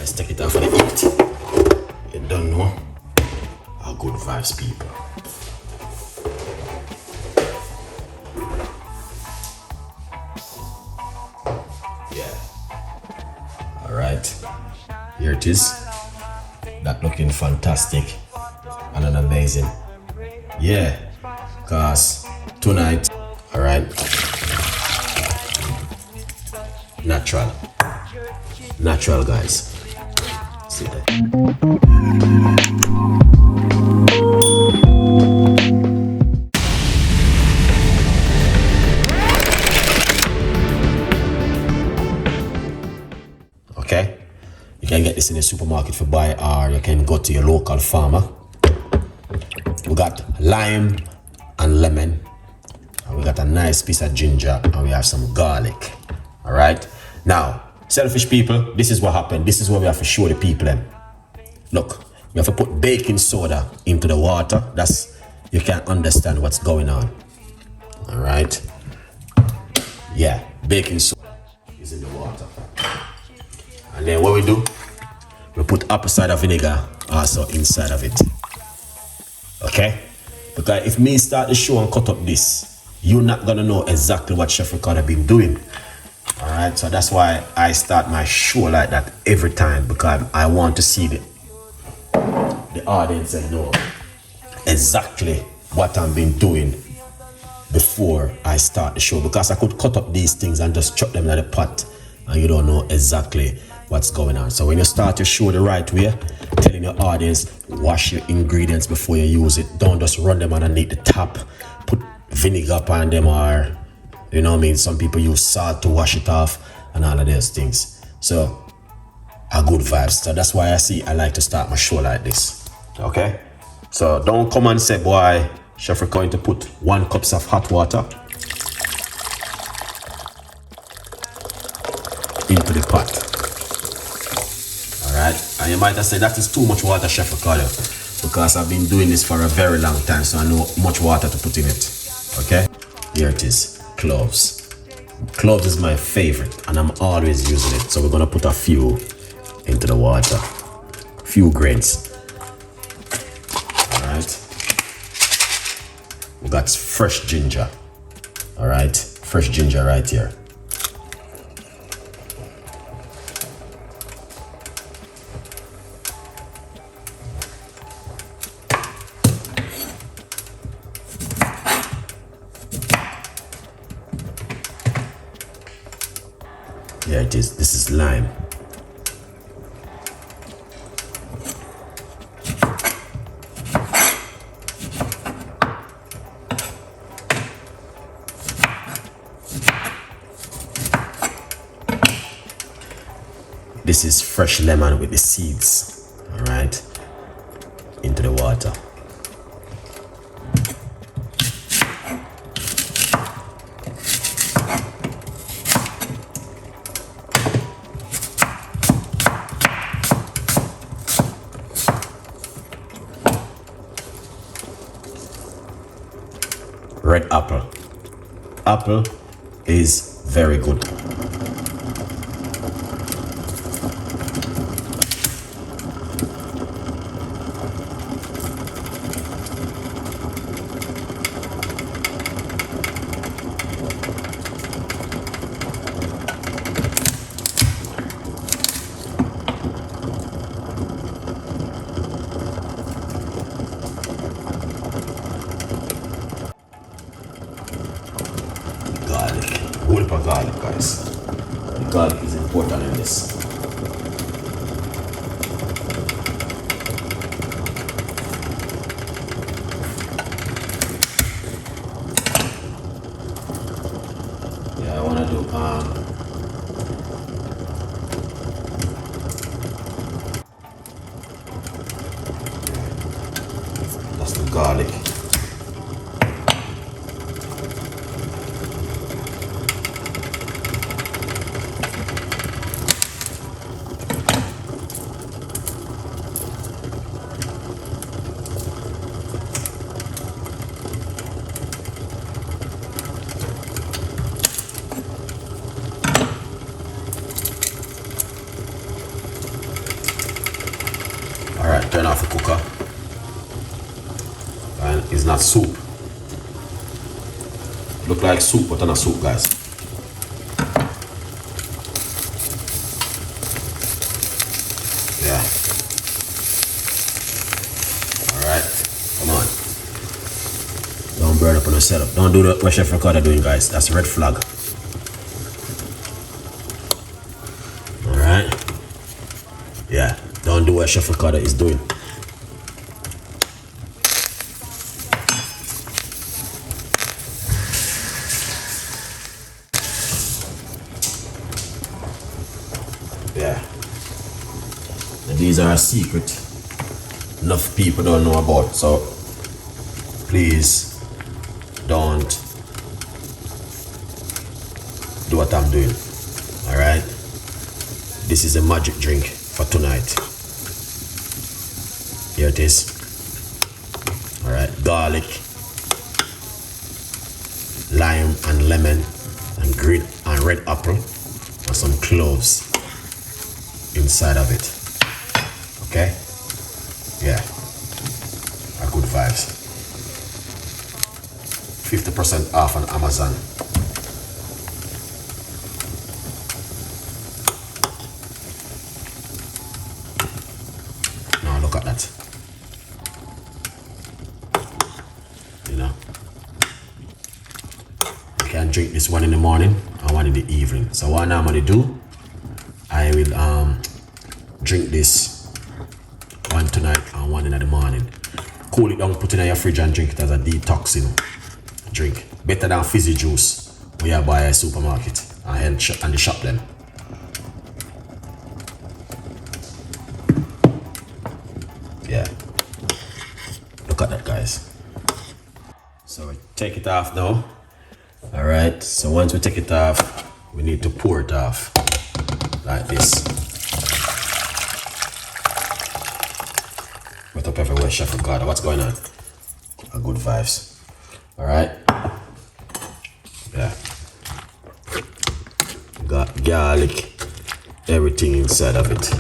Let's take it off of the heat. You don't know how good vibes, people. Yeah. Alright. Here it is. That looking fantastic and an amazing. Yeah. Cause tonight, alright. Natural guys. See that. Okay, you can get this in the supermarket for buy, or you can go to your local farmer. We got lime and lemon, and we got a nice piece of ginger, and we have some garlic. All right, now selfish people, this is what happened. This is what we have to show the people them. Look, we have to put baking soda into the water. That's, you can understand what's going on. All right, yeah, baking soda is in the water. And then what we do, we put apple cider vinegar also inside of it. Okay, because if me start the show and cut up this, you're not gonna know exactly what Chef Ricardo been doing. All right, so that's why I start my show like that every time, because I want to see the audience and know exactly what I've been doing before I start the show, because I could cut up these things and just chuck them in the pot and you don't know exactly what's going on. So when you start your show the right way, telling your audience, wash your ingredients before you use it. Don't just run them underneath the tap, put vinegar upon them, or you know what I mean, some people use salt to wash it off and all of those things. So a good vibes. So that's why I like to start my show like this. Okay, so don't come and say, boy, Chef is going to put 1 cup of hot water into the pot. All right, and you might have said that is too much water, Chef Ricardo, because I've been doing this for a very long time, so I know much water to put in it. Okay, here it is. Cloves. Cloves is my favorite and I'm always using it. So we're gonna put a few into the water. Few grains. Alright. We got fresh ginger. Alright. Fresh ginger right here. Here it is. This is lime. This is fresh lemon with the seeds. All right. Into the water. Red apple. Apple is very good. Whole of garlic, guys. The garlic is important in this. Yeah, I wanna do that's the garlic. turn off the cooker. And it's not soup. Look like soup, but not soup, guys. Yeah. Alright, come on. Don't burn up on the setup. Don't do what Chef Ricardo doing, guys. That's a red flag. Alright. Yeah, don't do what Chef Ricardo is doing. Yeah. And these are a secret enough people don't know about, so please don't do what I'm doing. Alright? This is a magic drink for tonight. Here it is. Alright, garlic, lime and lemon and green and red apple and some cloves inside of it. Okay? Yeah. Are good vibes. 50% off on Amazon. Now look at that. You know, you can drink this one in the morning and one in the evening. So what I'm gonna do, I will drink this one tonight and one in the morning. Cool it down, put it in your fridge and drink it as a detoxing drink. Better than fizzy juice we are buy a supermarket and the shop them. Yeah. Look at that, guys. So we take it off now. Alright, so once we take it off, we need to pour it off like this. Wet up everywhere, Chef Ricardo. What's going on? A good vibes. Alright. Yeah. Got garlic, everything inside of it.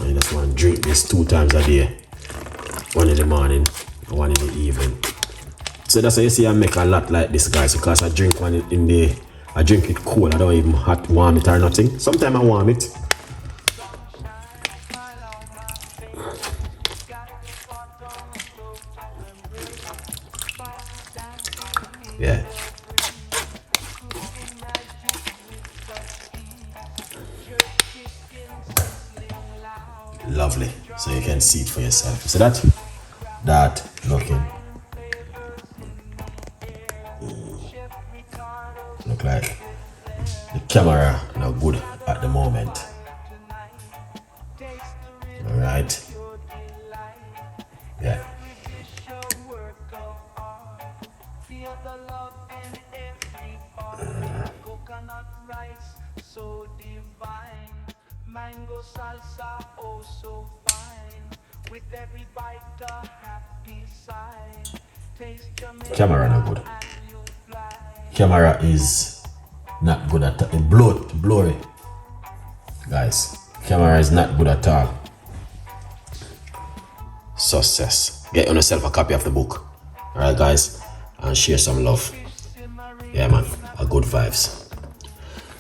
I just want to drink this 2 times a day. One in the morning and one in the evening. So that's why you see I make a lot like this, guys, because I drink one in the, I drink it cold. I don't even warm it or nothing. Sometimes I warm it. Yeah. Lovely. So you can see it for yourself. See that? That looking. Look like the camera not good at the moment. Alright. Yeah. Mango salsa, oh so fine. With every bite a happy sigh. Taste camera not good. Camera is not good at all. Blurry. Guys, camera is not good at all. Success. Get yourself a copy of the book. Alright, guys, and share some love. Yeah, man, a good vibes.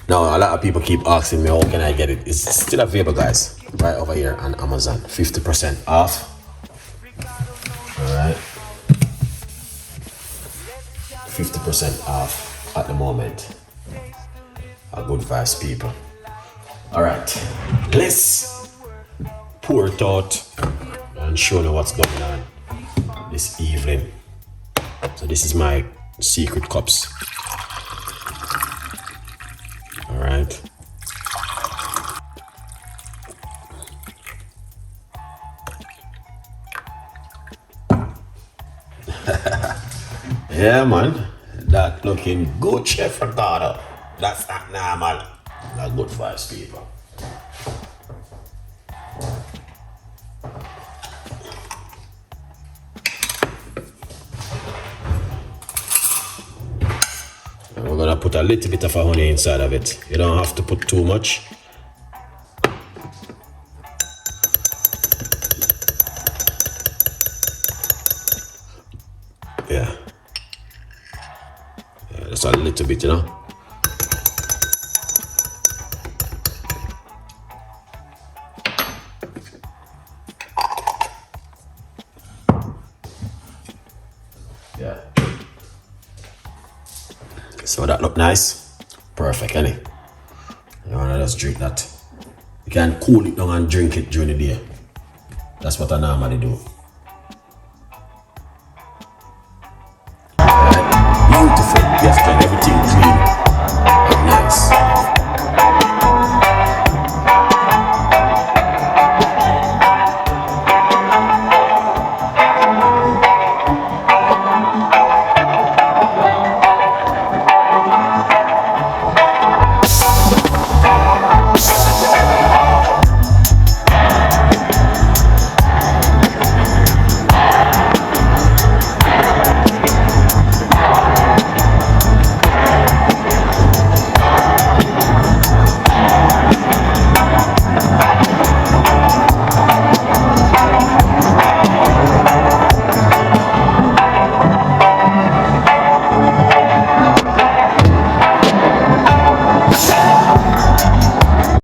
Now, a lot of people keep asking me, how can I get it? It's still available, guys, right over here on Amazon. 50% off. Alright. 50% off at the moment. A good vibes, people. Alright. Let's pour it out and show you what's going on this evening. So this is my secret cups. Alright. Yeah, man. That looking good, Chef Ricardo. That's not normal. Not good vibes, people. gonna put a little bit of a honey inside of it. You don't have to put too much. Yeah, just a little bit, you know. Yeah. So that look nice. Perfect, any. You wanna just drink that. You can cool it down and drink it during the day. That's what I normally do. Beautiful, yes, everything clean and nice.